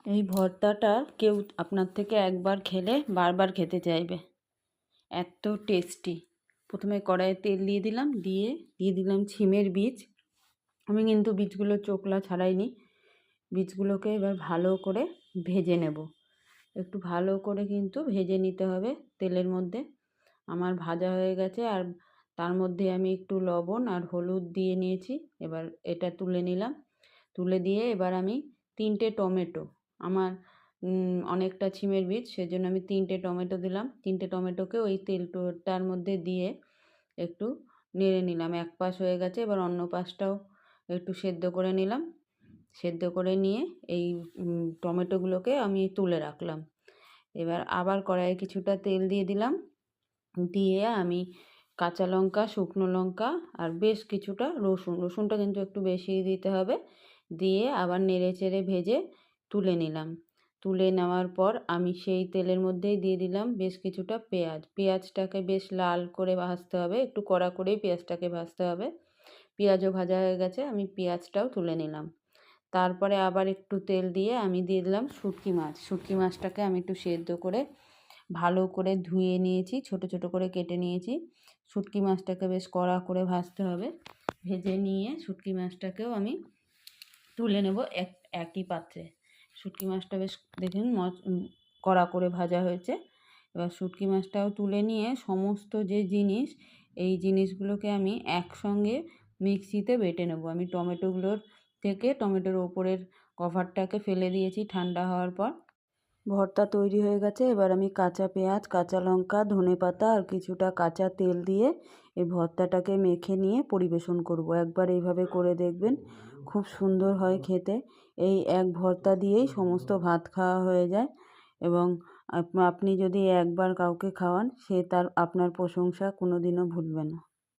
এই ভর্তাটা কেউ আপনার থেকে একবার খেলে বারবার খেতে চাইবে, এত টেস্টি। প্রথমে কড়াইয়ে তেল দিয়ে দিলাম ছিমের বীজ। আমি কিন্তু বীজগুলো চোকলা ছাড়াইনি। বীজগুলোকে এবার ভালো করে ভেজে নেব। একটু ভালো করে কিন্তু ভেজে নিতে হবে তেলের মধ্যে। আমার ভাজা হয়ে গেছে, আর তার মধ্যে আমি একটু লবণ আর হলুদ দিয়ে নিয়েছি। এবার এটা তুলে নিলাম। তুলে দিয়ে এবার আমি 3টে টমেটো, আমার অনেকটা ছিমের বীজ, সেজন্য আমি 3টে টমেটো দিলাম। 3টে টমেটোকে ওই তেলটার মধ্যে দিয়ে একটু নেড়ে নিলাম। এক পাশ হয়ে গেছে, এবার অন্য পাশটাও একটু সেদ্ধ করে নিলাম। সেদ্ধ করে নিয়ে এই টমেটোগুলোকে আমি তুলে রাখলাম। এবার আবার কড়াইয়ে কিছুটা তেল দিয়ে দিলাম। দিয়ে আমি কাঁচা লঙ্কা, শুকনো লঙ্কা আর বেশ কিছুটা রসুনটা কিন্তু একটু বেশিই দিতে হবে, দিয়ে আবার নেড়ে চেড়ে ভেজে তুলে নিলাম। তুলে নেওয়ার পর আমি সেই তেলের মধ্যেই দিয়ে দিলাম বেশ কিছুটা পেঁয়াজটাকে বেশ লাল করে ভাজতে হবে, একটু কড়া করেই পেঁয়াজটাকে ভাজতে হবে। পেঁয়াজও ভাজা হয়ে গেছে, আমি পেঁয়াজটাও তুলে নিলাম। তারপরে আবার একটু তেল দিয়ে আমি দিয়ে দিলাম শুটকি মাছটাকে আমি একটু সেদ্ধ করে ভালো করে ধুয়ে নিয়েছি, ছোট ছোট করে কেটে নিয়েছি। শুটকি মাছটাকে বেশ কড়া করে ভাজতে হবে। ভেজে নিয়ে শুটকি মাছটাকেও আমি তুলে নেব একই পাত্রে। শুটকি মাছটা বেশ দেখুন কড়া করে ভাজা হয়েছে। এবার শুটকি মাছটাও তুলে নিয়ে সমস্ত যে জিনিস, এই জিনিসগুলোকে আমি একসঙ্গে মিক্সিতে বেটে নেব। আমি টমেটোর ওপরের কভারটাকে ফেলে দিয়েছি ঠান্ডা হওয়ার পর। ভর্তা তৈরি হয়ে গেছে। এবার আমি কাঁচা পেঁয়াজ, কাঁচা লঙ্কা, ধনেপাতা আর কিছুটা কাঁচা তেল দিয়ে এই ভর্তাটাকে মেখে নিয়ে পরিবেশন করব। একবার এইভাবে করে দেখবেন, খুব সুন্দর হয় খেতে। এই এক ভর্তা দিয়েই সমস্ত ভাত খাওয়া হয়ে যায়, এবং আপনি যদি একবার কাউকে খাওয়ান, সে আপনার প্রশংসা কোনো দিনও ভুলবে না।